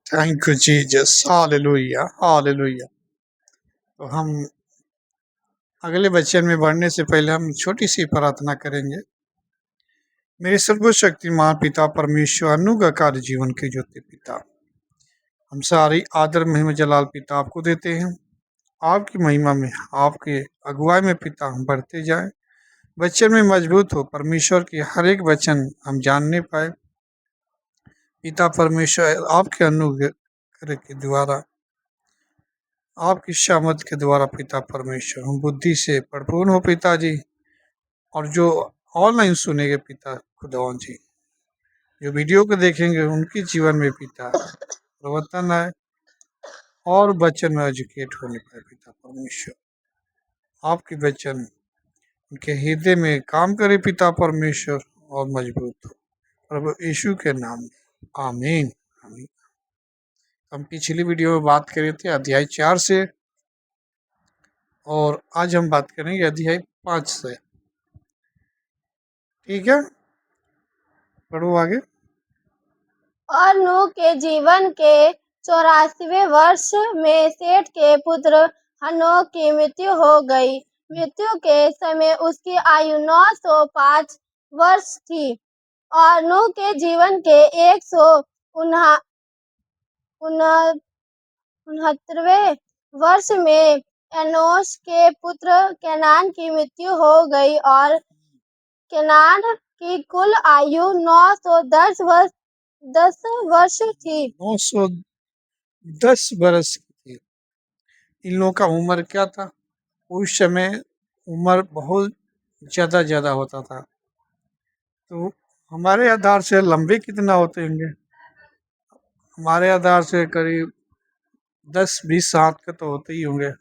Thank you Jesus, hallelujah hallelujah. तो हम अगले वचन में बढ़ने से पहले हम छोटी सी प्रार्थना करेंगे। मेरे सर्वशक्तिमान पिता परमेश्वर, अनुग्रहकारी जीवन के ज्योति पिता, हम सारी आदर महिमा जलाल पिता आपको देते हैं। आपकी महिमा में, आपके अगुवाई में पिता हम बढ़ते जाएं, वचन में मजबूत हो, परमेश्वर की हर एक वचन हम जानने पाए पिता परमेश्वर। आपके अनुग्रह के द्वारा, आपकी शामत के द्वारा पिता परमेश्वर हम बुद्धि से परिपूर्ण हो पिताजी, और जो ऑनलाइन सुनेंगे पिता खुदावन जी, जो वीडियो को देखेंगे उनके जीवन में पिता परिवर्तन आए और वचन में एजुकेट होने पाए पिता परमेश्वर। आपके वचन उनके हृदय में काम करे पिता परमेश्वर और मजबूत हो, प्रभु यीशु के नाम में आमीन आमीन। हम पिछली वीडियो में बात कर रहे थे अध्याय 4 से, और आज हम बात करेंगे अध्याय 5 से। ठीक है, पढ़ो आगे। और नूह के जीवन के 84वें वर्ष में सेठ के पुत्र हनोक की मृत्यु हो गई। मृत्यु के समय उसकी आयु 905 वर्ष थी। और नूह के जीवन के 169वें वर्ष में एनोश के पुत्र केनान की मृत्यु हो गई, और केनान की कुल आयु 910 वर्ष थी। 910 वर्ष की थी। इन लोगों का उम्र क्या था? उस समय उम्र बहुत ज्यादा होता था। तो हमारे आधार से लंबे कितना होते होंगे? हमारे आधार से करीब 10-20 हाथ के तो होते ही होंगे,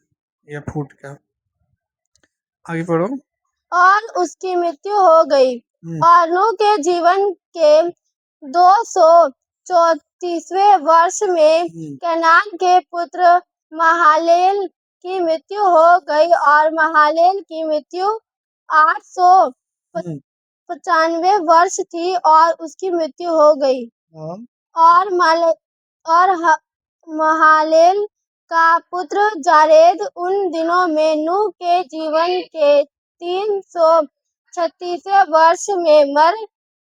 या फुट का। आगे पढ़ो। और उसकी मृत्यु हो गई। और नूह के जीवन के 234वें वर्ष में केनान के पुत्र महालेल की मृत्यु हो गई, और महालेल की मृत्यु 895 वर्ष थी, और उसकी मृत्यु हो गई। और महालेल का पुत्र जारेद उन दिनों में नूह के जीवन के 336वें वर्ष में मर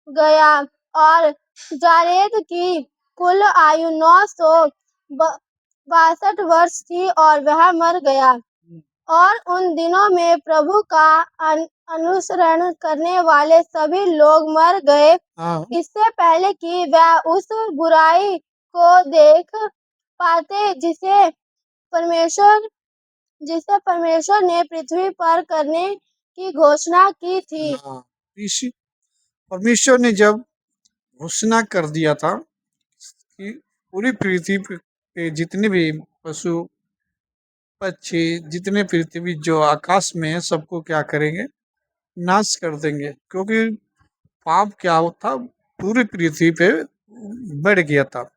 गया, और जारेद की कुल आयु 962 वर्ष थी, और वह मर गया। और उन दिनों में प्रभु का अनुसरण करने वाले सभी लोग मर गए, इससे पहले कि वह उस बुराई को देख पाते जिसे परमेश्वर ने पृथ्वी पर करने की घोषणा की थी। परमेश्वर ने जब घोषणा कर दिया था कि पूरी पृथ्वी पे जितने भी पशु पक्षी, जितने पृथ्वी जो आकाश में है, सबको क्या करेंगे? नाश कर देंगे, क्योंकि पाप क्या था, पूरी पृथ्वी पे बढ़ गया था।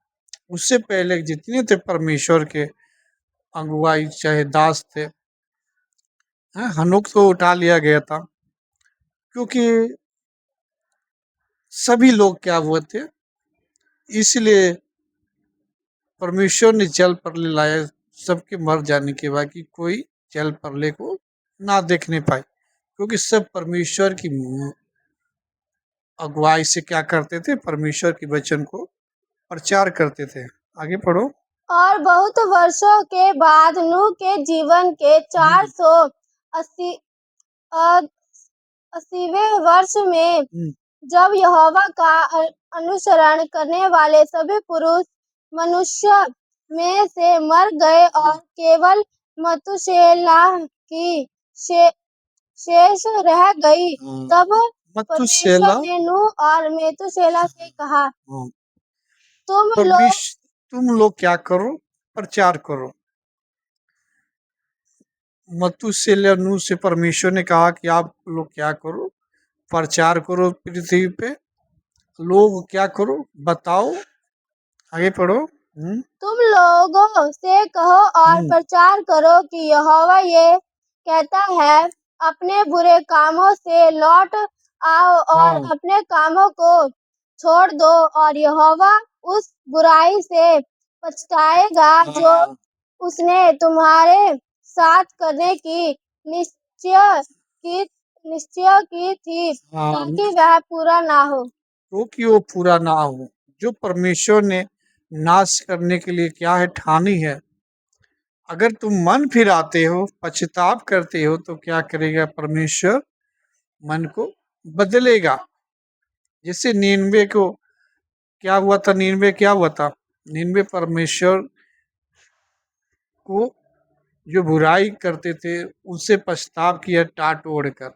उससे पहले जितने थे परमेश्वर के अगुवाई, चाहे दास थे, हनोक को उठा लिया गया था, क्योंकि सभी लोग क्या हुए थे, इसलिए परमेश्वर ने जल प्रलय लाया सबके मर जाने के बाद, कि कोई जल प्रलय को ना देखने पाए, क्योंकि सब परमेश्वर की अगुवाई से क्या करते थे? परमेश्वर के वचन को प्रचार करते थे। आगे पढ़ो। और बहुत वर्षों के बाद नूह के जीवन के 480वें वर्ष में, जब यहोवा का अनुसरण करने वाले सभी पुरुष मनुष्य में से मर गए और केवल मतुशेलाह की शेष रह गई, तब परमेश्वर ने नूह और मेतुशेलाह से कहा, तुम लोग क्या करो? प्रचार करो। मतुशेलाह नूह से परमेश्वर ने कहा कि आप लोग क्या करो? प्रचार करो पृथ्वी पे। लोग क्या करो? बताओ। आगे पढ़ो। तुम लोगों से कहो और प्रचार करो कि यहोवा ये कहता है, अपने बुरे कामों से लौट आओ और अपने कामों को छोड़ दो, और यहोवा उस बुराई से पछताएगा जो हाँ उसने तुम्हारे साथ करने की निश्चय की निश्चय की थी, हाँ ताकि वह पूरा ना हो। तो कि वो पूरा ना हो। जो परमेश्वर ने नाश करने के लिए क्या है ठानी है, अगर तुम मन फिराते हो, पछताव करते हो, तो क्या करेगा परमेश्वर? मन को बदलेगा। जैसे नीनवे को क्या हुआ था, नीनवे क्या हुआ था? नीनवे परमेश्वर को जो बुराई करते थे उनसे पछताव किया टाट ओढ़कर।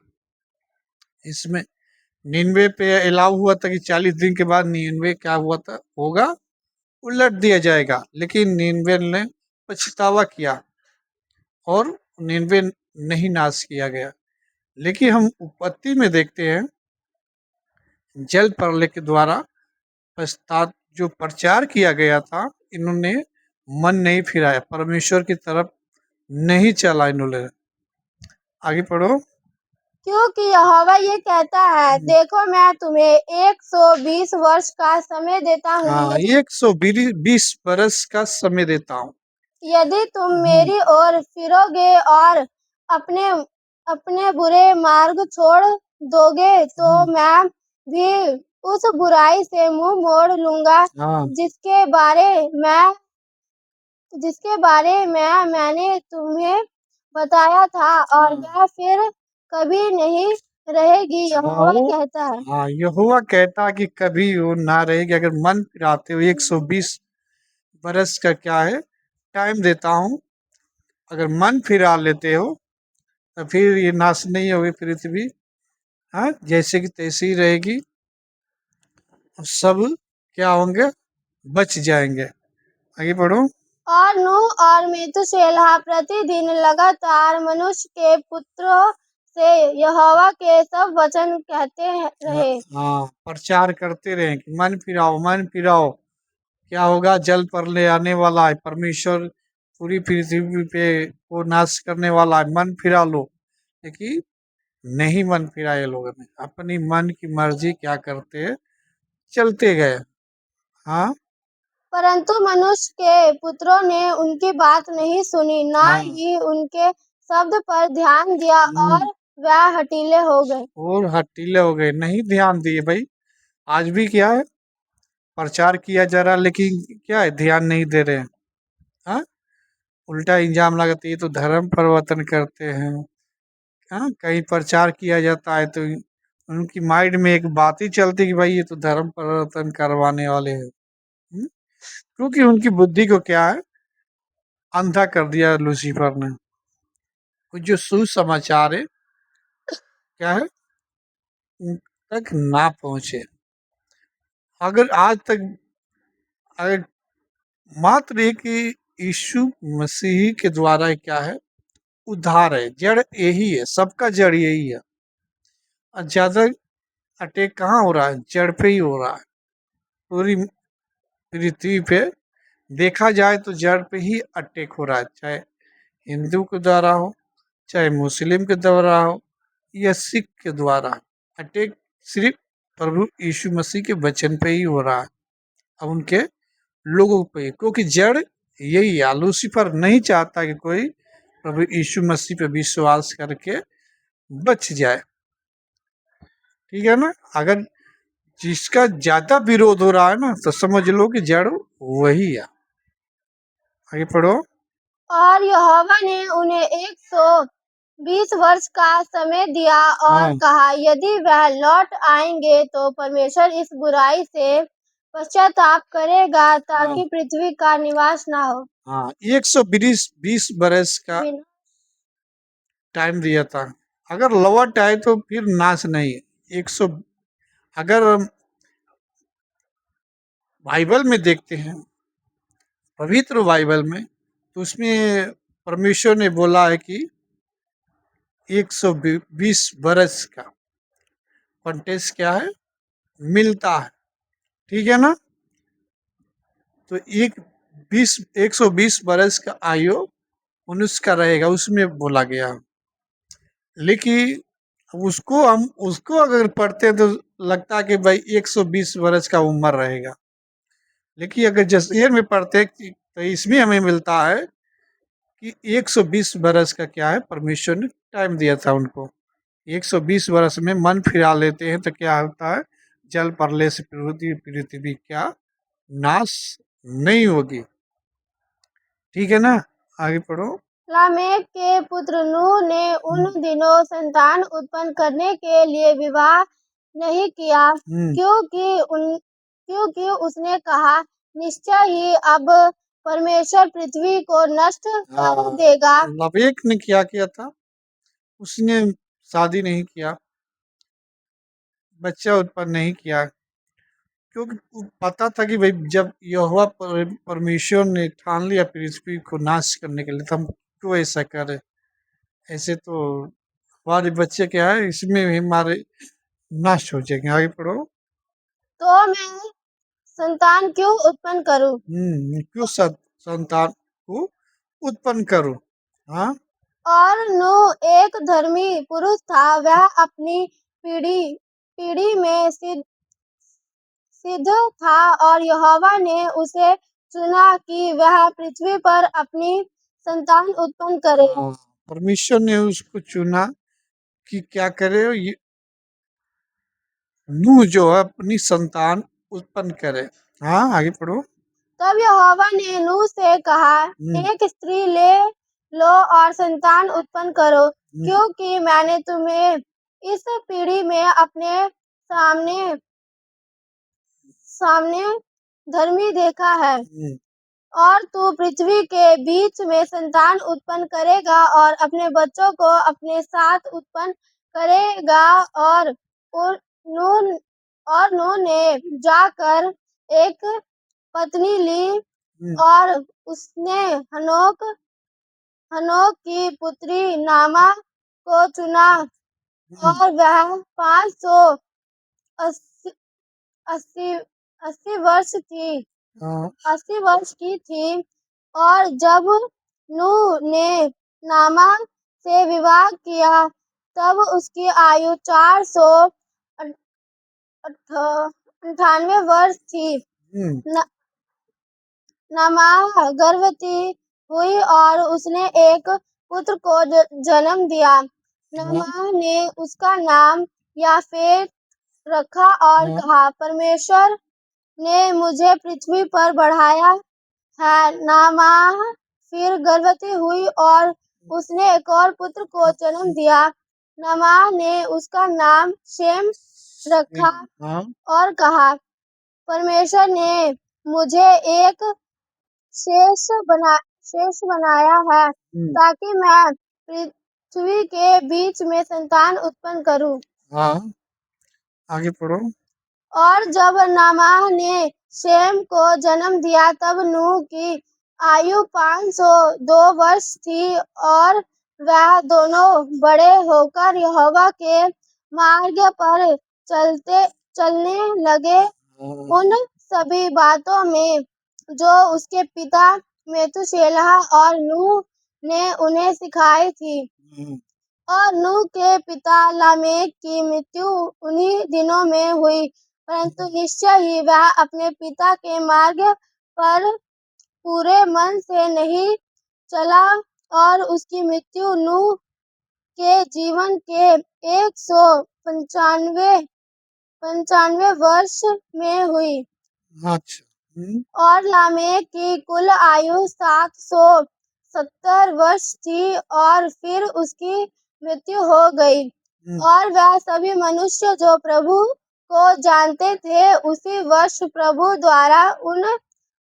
इसमें नीनवे पे अलाउ हुआ था कि 40 दिन के बाद नीनवे क्या हुआ था, होगा, उलट दिया जाएगा। लेकिन नीनवे ने पछतावा किया और नीनवे नहीं नाश किया गया। लेकिन हम उत्पत्ति में देखते हैं जल प्रलय के द्वारा पश्चात जो प्रचार किया गया था, इन्होंने मन नहीं फिराया, परमेश्वर की तरफ नहीं चला इन्होंने। आगे पढ़ो। क्योंकि यहोवा ये कहता है, देखो मैं तुम्हें 120 वर्ष का समय देता हूँ। हाँ, 120 बरस का समय देता हूँ। यदि तुम मेरी ओर फिरोगे और अपने अपने बुरे मार्ग छोड़ दोगे, तो मैं भी उस बुराई से मुंह मोड़ लूंगा हाँ जिसके बारे में मैंने तुम्हें बताया था, और वह फिर कभी नहीं रहेगी, यहोवा कहता है। हाँ, यहोवा कहता कि कभी वो ना रहेगी। अगर मन फिराते हो, 120 बरस का क्या है टाइम देता हूँ। अगर मन फिरा लेते हो तो फिर ये नाश नहीं होगी पृथ्वी। हाँ, जैसे कि तैसे ही रहेगी। सब क्या होंगे, बच जाएंगे। आगे पढ़ो। और नूह और मेतुशेलह प्रतिदिन लगातार मनुष्य के पुत्रों से यहोवा के सब वचन कहते रहे। हाँ, प्रचार करते रहे कि मन फिराओ, मन फिराओ। क्या होगा? जल प्रलय आने वाला है, परमेश्वर पूरी पृथ्वी पे को नाश करने वाला है, मन फिरा लो। लेकिन नहीं मन फिरा ये लोगों ने, अपनी मन की मर्जी क्या करते हैं, चलते गए। हाँ परंतु मनुष्य के पुत्रों ने उनकी बात नहीं सुनी, ना ही उनके शब्द पर ध्यान दिया, और वह हठीले हो गए। और हटीले हो गए, नहीं ध्यान दिए भाई। आज भी क्या है, प्रचार किया जा रहा है, लेकिन क्या है, ध्यान नहीं दे रहे हैं। हाँ, उल्टा इल्जाम लगाते ये तो धर्म परिवर्तन करते हैं। हाँ, कहीं प्रचार किया जाता है तो उनकी माइंड में एक बात ही चलती कि भाई ये तो धर्म परिवर्तन करवाने वाले हैं। क्योंकि उनकी बुद्धि को क्या है, अंधा कर दिया लूसीफर ने। वो जो सुसमाचार है क्या है, उन तक ना पहुंचे। अगर आज तक, अगर मात्र एक यीशु मसीह के द्वारा क्या है, उद्धार है, जड़ यही है, सबका जड़ यही है। और ज्यादा अटैक कहाँ हो रहा है, जड़ पे ही हो रहा है। पूरी पृथ्वी पे देखा जाए तो जड़ पे ही अटैक हो रहा है, चाहे हिंदू के द्वारा हो, चाहे मुस्लिम के द्वारा हो, या सिख के द्वारा। अटैक सिर्फ प्रभु यीशु मसीह के वचन पे ही हो रहा है, अब उनके लोगों पे, क्योंकि जड़ यही है। लूसीफर नहीं चाहता कि कोई प्रभु यीशु मसीह पे विश्वास करके बच जाए। ठीक है ना? अगर जिसका ज्यादा विरोध हो रहा है ना, तो समझ लो कि जड़ वही है। आगे पढ़ो। और यहोवा ने उन्हें 120 वर्ष का समय दिया, और कहा, यदि वह लौट आएंगे तो परमेश्वर इस बुराई से पश्चाताप करेगा, ताकि पृथ्वी का निवास ना हो। हाँ, 120 बरस का टाइम दिया था। अगर लौट आए तो फिर नाश नहीं। 100, अगर हम बाइबल में देखते हैं, पवित्र बाइबल में, तो उसमें परमेश्वर ने बोला है कि 120 बरस का कॉन्टेक्स्ट क्या है, मिलता है। ठीक है ना? तो 120 बरस का आयु मनुष्य का रहेगा, उसमें बोला गया। लेकिन उसको अगर पढ़ते हैं तो लगता है कि भाई 120 बरस का उम्र रहेगा। लेकिन अगर जैसेर में पढ़ते तो इसमें हमें मिलता है कि 120 बरस का क्या है, परमेश्वर ने टाइम दिया था उनको। 120 वर्ष में मन फिरा लेते हैं तो क्या होता है, जल प्रलय से पृथ्वी क्या नाश नहीं होगी। ठीक है ना, आगे पढ़ो। लामेक के पुत्र नूह ने उन दिनों संतान उत्पन्न करने के लिए विवाह नहीं किया, क्योंकि उसने कहा, निश्चय ही अब परमेश्वर पृथ्वी को नष्ट कर देगा। लामेक ने क्या किया था, उसने शादी नहीं किया, बच्चा उत्पन्न नहीं किया, क्योंकि पता था कि भाई जब यहोवा परमेश्वर ने ठान लिया पृथ्वी को नाश करने के लिए, तो हम क्यों ऐसा करें। ऐसे तो हमारे बच्चे क्या है, इसमें भी हमारे नष्ट हो जाएंगे। आगे पढ़ो। तो मैं संतान क्यों उत्पन्न करूं? क्यों संतान को उत्पन्न करूं। हाँ, और नूह एक धर्मी पुरुष था, वह अपनी पीढ़ी में सिद्ध था, और यहोवा ने उसे चुना कि वह पृथ्वी पर अपनी संतान उत्पन्न करे। परमेश्वर ने उसको चुना कि क्या करे, नूह जो है अपनी संतान उत्पन्न करे। हाँ, आगे पढ़ो। तब यहोवा ने नूह से कहा, एक स्त्री ले लो और संतान उत्पन्न करो, क्योंकि मैंने तुम्हें इस पीढ़ी में अपने सामने धर्मी देखा है। और तू पृथ्वी के बीच में संतान उत्पन्न करेगा और अपने बच्चों को अपने साथ उत्पन्न करेगा। और नूह ने जाकर एक पत्नी ली और उसने हनोक की पुत्री नामा को चुना, और वह 580 वर्ष थी 80 वर्ष की थी। और जब नूह ने नामा से विवाह किया, तब उसकी आयु 498 वर्ष थी। नामाह गर्भवती हुई और उसने एक पुत्र को जन्म दिया। नामाह ने उसका नाम याफेत रखा और कहा, परमेश्वर ने मुझे पृथ्वी पर बढ़ाया है। नामाह फिर गर्भवती हुई और उसने एक और पुत्र को जन्म दिया। नामाह ने उसका नाम शेम रखा और कहा, परमेश्वर ने मुझे एक शेष बनाया है, ताकि मैं पृथ्वी के बीच में संतान उत्पन्न करूं। आगे पढ़ो। और जब नामाह ने शेम को जन्म दिया, तब नूह की आयु 502 वर्ष थी, और वह दोनों बड़े होकर यहोवा के मार्ग पर चलने लगे, उन सभी बातों में जो उसके पिता मेतुशेलह और नूह ने उन्हें सिखाई थी। और नूह के पिता लामेक की मृत्यु उन्हीं दिनों में हुई, परंतु निश्चय ही वह अपने पिता के मार्ग पर पूरे मन से नहीं चला, और उसकी मृत्यु नूह के जीवन के 195 वर्ष में हुई। अच्छा। और लामेक की कुल आयु 770 वर्ष थी, और फिर उसकी मृत्यु हो गई। और वह सभी मनुष्य जो प्रभु को जानते थे, उसी वर्ष प्रभु द्वारा उन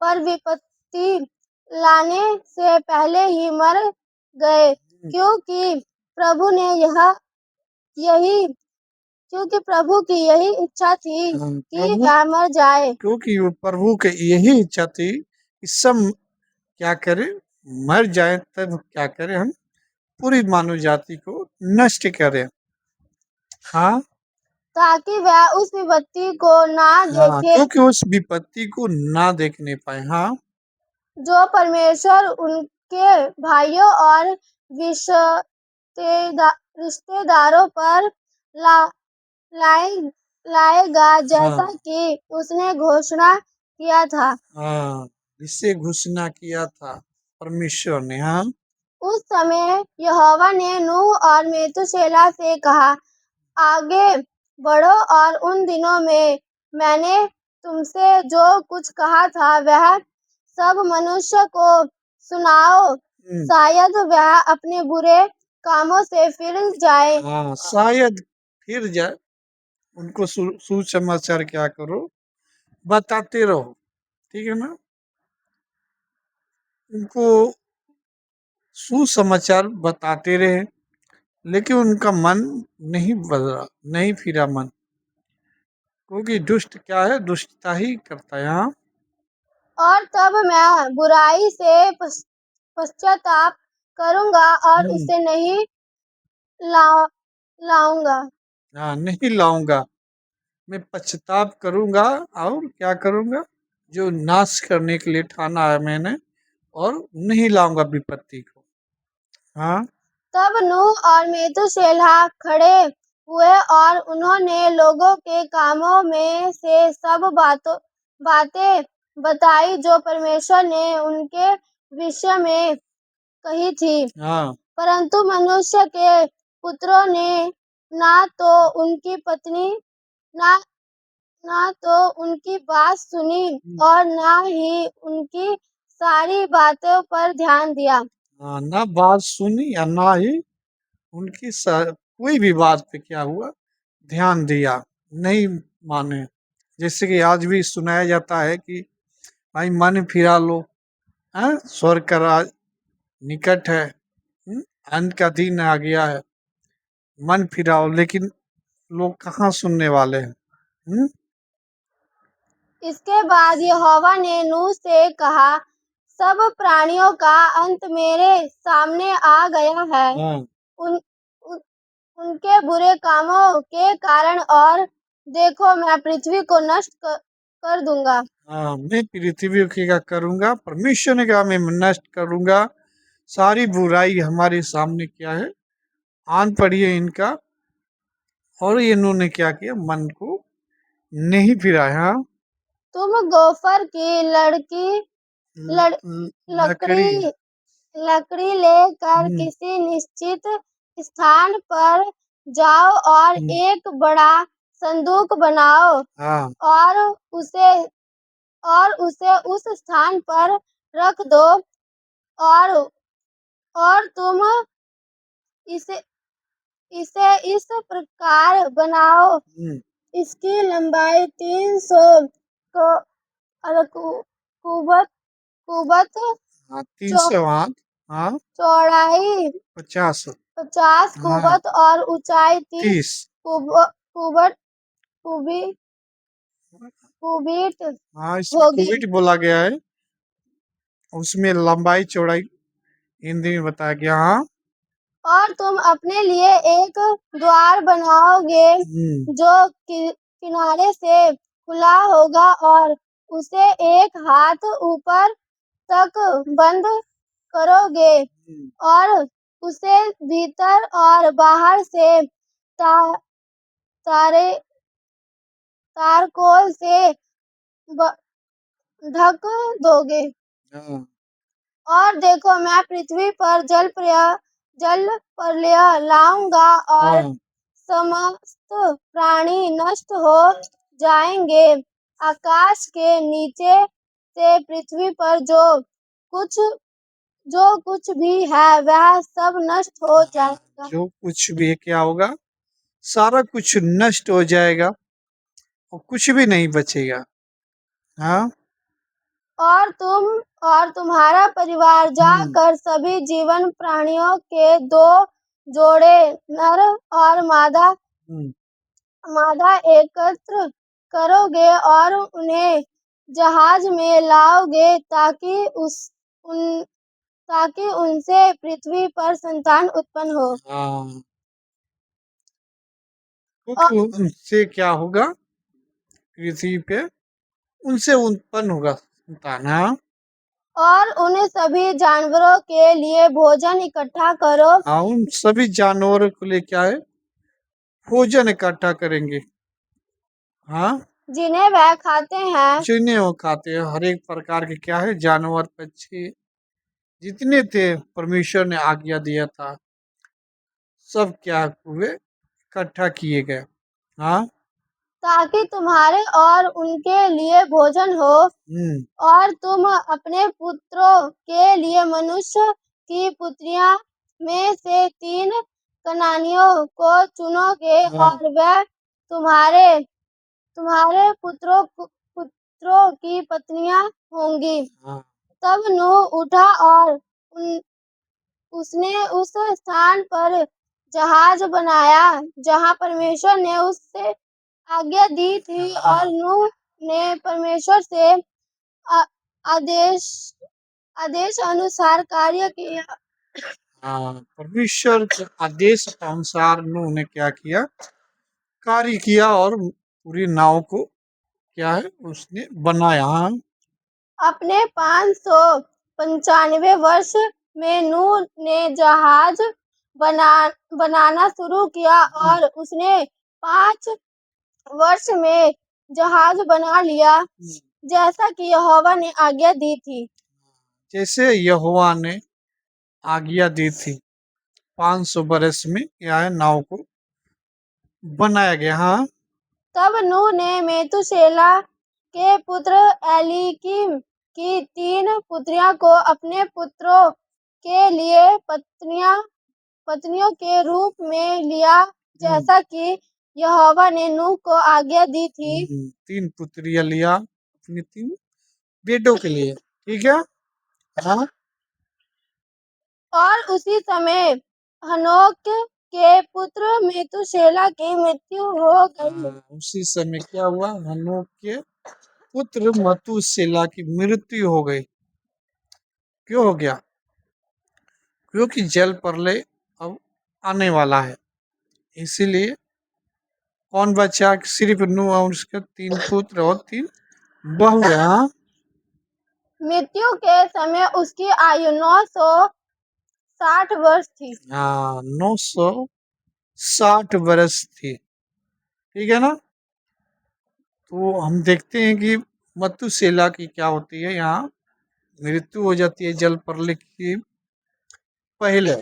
पर विपत्ति लाने से पहले ही मर गए, क्योंकि प्रभु की यही इच्छा थी कि वह मर जाए। क्योंकि प्रभु के यही इच्छा थी कि सब क्या करे, मर जाए, तब क्या करे, हम पूरी मानव जाति को नष्ट करें। हाँ, ताकि वह उस विपत्ति को ना देखे, क्योंकि उस विपत्ति को ना देखने पाए। हाँ, जो परमेश्वर उनके भाइयों और रिश्तेदारों पर लाएगा, जैसा कि उसने घोषणा किया था। हाँ, जिससे घोषणा किया था परमेश्वर ने। हाँ, उस समय यहोवा ने नूह और मेतुशेलह से कहा, आगे बढ़ो और उन दिनों में मैंने तुमसे जो कुछ कहा था वह सब मनुष्य को सुनाओ, शायद वह अपने बुरे कामों से फिर जाए। हाँ, शायद फिर जाए। उनको सुसमाचार क्या करो, बताते रहो, ठीक है ना। उनको सुसमाचार बताते रहे, लेकिन उनका मन नहीं बदला, नहीं फिरा मन, क्योंकि दुष्ट क्या है, दुष्टता ही करता है। हाँ, और तब मैं बुराई से पश्चाताप करूंगा और उसे नहीं लाऊंगा। हाँ, नहीं लाऊंगा, मैं पश्चाताप करूंगा और क्या करूंगा, जो नाश करने के लिए ठाना है मैंने, और नहीं लाऊंगा विपत्ति को। हाँ, तब नूह और मेतुशेलह खड़े हुए और उन्होंने लोगों के कामों में से सब बातें बताई जो परमेश्वर ने उनके विषय में कही थी। हाँ, परंतु मनुष्य के पुत्रों ने ना तो उनकी पत्नी ना ना तो उनकी बात सुनी और ना ही उनकी सारी बातों पर ध्यान दिया। हाँ, ना बात सुनी या ना ही उनकी कोई भी बात पे क्या हुआ, ध्यान दिया, नहीं माने। जैसे कि आज भी सुनाया जाता है कि भाई मन फिरा लो, हाँ, स्वर्ग का राज निकट है, अंत का दिन आ गया है, मन फिराओ, लेकिन लोग कहाँ सुनने वाले हैं। इसके बाद यहोवा ने नूह से कहा, सब प्राणियों का अंत मेरे सामने आ गया है, हाँ, उन उनके बुरे कामों के कारण, और देखो मैं पृथ्वी को नष्ट कर दूंगा। हाँ, मैं पृथ्वी की का करूंगा, परमेश्वर ने कहा मैं नष्ट करूंगा। सारी बुराई हमारे सामने क्या है, आन पड़ी है इनका, और इन्होंने क्या किया, मन को नहीं फिराया। हाँ, तुम गोफर की लड़, लकड़ी, लकड़ी लकड़ी लेकर किसी निश्चित स्थान पर जाओ और एक बड़ा संदूक बनाओ हाँ, और उसे उस स्थान पर रख दो, और तुम इसे इसे इस प्रकार बनाओ, इसकी लंबाई 300 कुबत कुबत, हाँ, 308, हाँ, चौड़ाई 50, 50 हाँ, कुबत और ऊंचाई 30 30, कुबट कुबीट हाँ, इसमें होगी। कुबिट बोला गया है, उसमें लंबाई चौड़ाई हिंदी में बताया गया। हाँ, और तुम अपने लिए एक द्वार बनाओगे जो किनारे से खुला होगा और उसे एक हाथ ऊपर तक बंद करोगे और उसे भीतर और बाहर से तारे तारकोल से ढक दोगे। हाँ, और देखो मैं पृथ्वी पर जल प्रलय लाऊंगा और हाँ, समस्त प्राणी नष्ट हो जाएंगे। आकाश के नीचे से पृथ्वी पर कुछ जो कुछ भी है वह सब नष्ट हो जाएगा। जो कुछ भी क्या होगा, सारा कुछ नष्ट हो जाएगा और कुछ भी नहीं बचेगा। हाँ, और तुम्हारा परिवार जाकर सभी जीवन प्राणियों के 2 जोड़े नर और मादा एकत्र करोगे और उन्हें जहाज में लाओगे ताकि उनसे पृथ्वी पर संतान उत्पन्न हो। हाँ, और क्योंकि उनसे क्या होगा, पृथ्वी पे उनसे उत्पन्न होगा संतान। हाँ, उन सभी जानवरों के लिए भोजन इकट्ठा करो। हाँ, उन सभी जानवरों के लिए क्या है, भोजन इकट्ठा करेंगे। हाँ, जिन्हें वह खाते हैं। जिन्हें वो खाते हैं। हर एक प्रकार के क्या है, जानवर पक्षी जितने थे परमेश्वर ने आज्ञा दिया था, सब क्या हुए, इकट्ठा किए गए। हाँ। ताकि तुम्हारे और उनके लिए भोजन हो, और तुम अपने पुत्रों के लिए मनुष्य की पुत्रियां में से 3 कनानियों को चुनोगे, हाँ। और वह तुम्हारे पुत्रों की पत्नियां होंगी। हाँ। तब नूह उठा और उसने उस स्थान पर जहाज बनाया जहां परमेश्वर ने उससे आज्ञा दी थी, और नूह ने परमेश्वर से आ- आदेश आदेश अनुसार कार्य किया। हाँ, परमेश्वर के आदेश के अनुसार नूह ने क्या किया, कार्य किया, और पूरी नाव को क्या है उसने बनाया। हाँ। अपने 595 वर्ष में नूह ने जहाज बनाना शुरू किया, और उसने 5 वर्ष में जहाज बना लिया, जैसा कि यहोवा ने आज्ञा दी थी। जैसे यहोवा ने आज्ञा दी थी, 500 बरस में क्या है नाव को बनाया गया। हाँ। तब नूह ने मेतुशेला के पुत्र एलीकीम की 3 पुत्रियों को अपने पुत्रों के लिए पत्नियों के रूप में लिया, जैसा कि यहोवा ने नूह को आज्ञा दी थी। 3 पुत्रियां लिया अपने 3 बेटों के लिए। ठीक है। हाँ। और उसी समय हनोक के पुत्र मेतुशेला की मृत्यु हो गई। उसी समय क्या हुआ, हनोक के पुत्र मतूशेला की मृत्यु हो गई। क्यों हो गया, क्योंकि जल प्रलय अब आने वाला है, इसीलिए कौन बचा, सिर्फ नूह और उसके 3 पुत्र और 3 बहू। हाँ। मृत्यु के समय उसकी आयु 960 वर्ष थी। हाँ, 960 बरस थी। ठीक है ना। तो हम देखते हैं कि मतुशेला की क्या होती है, यहाँ मृत्यु हो जाती है जल प्रलय की पहले।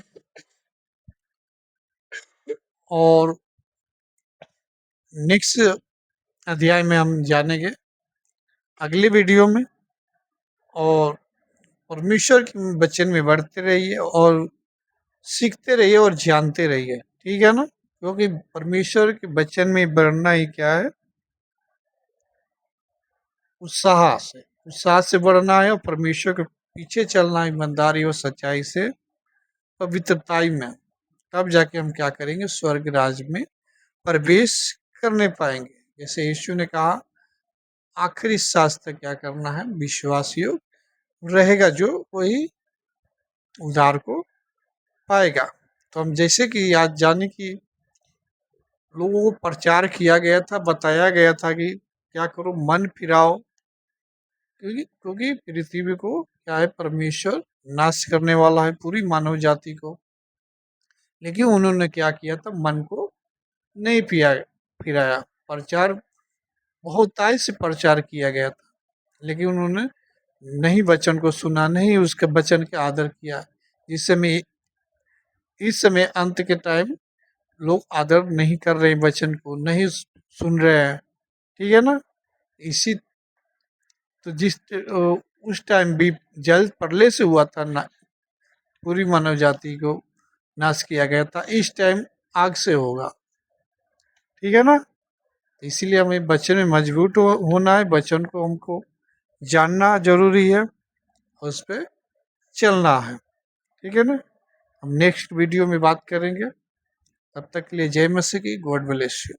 और नेक्स्ट अध्याय में हम जानेंगे अगले वीडियो में। और परमेश्वर के वचन में बढ़ते रहिए, और सीखते रहिए, और जानते रहिए। ठीक है ना। क्योंकि परमेश्वर के वचन में बढ़ना ही क्या है, उत्साह से बढ़ना है, और परमेश्वर के पीछे चलना है ईमानदारी और सच्चाई से, पवित्रताई में। तब जाके हम क्या करेंगे, स्वर्ग राज में प्रवेश करने पाएंगे। जैसे यीशु ने कहा, आखिरी शास्त्र क्या करना है, विश्वासियों रहेगा जो वही उद्धार को पाएगा। तो हम जैसे कि आज जाने की लोगों को प्रचार किया गया था, बताया गया था कि क्या करो, मन फिराओ, क्योंकि पृथ्वी को क्या है, परमेश्वर नाश करने वाला है पूरी मानव जाति को। लेकिन उन्होंने क्या किया था, मन को नहीं फिराया। प्रचार बहुतायत से प्रचार किया गया था, लेकिन उन्होंने नहीं वचन को सुना, नहीं उसके वचन के आदर किया। जिस समय इस समय अंत के टाइम लोग आदर नहीं कर रहे हैं, वचन को नहीं सुन रहे हैं। ठीक है ना। इसी तो उस टाइम भी जल प्रलय से हुआ था ना, पूरी मानव जाति को नाश किया गया था। इस टाइम आग से होगा। ठीक है ना। इसीलिए हमें वचन में मजबूत होना है, वचन को हमको जानना जरूरी है, उस पर चलना है। ठीक है ना। हम नेक्स्ट वीडियो में बात करेंगे। तब तक के लिए जय मसीह की, गॉड ब्लेस यू।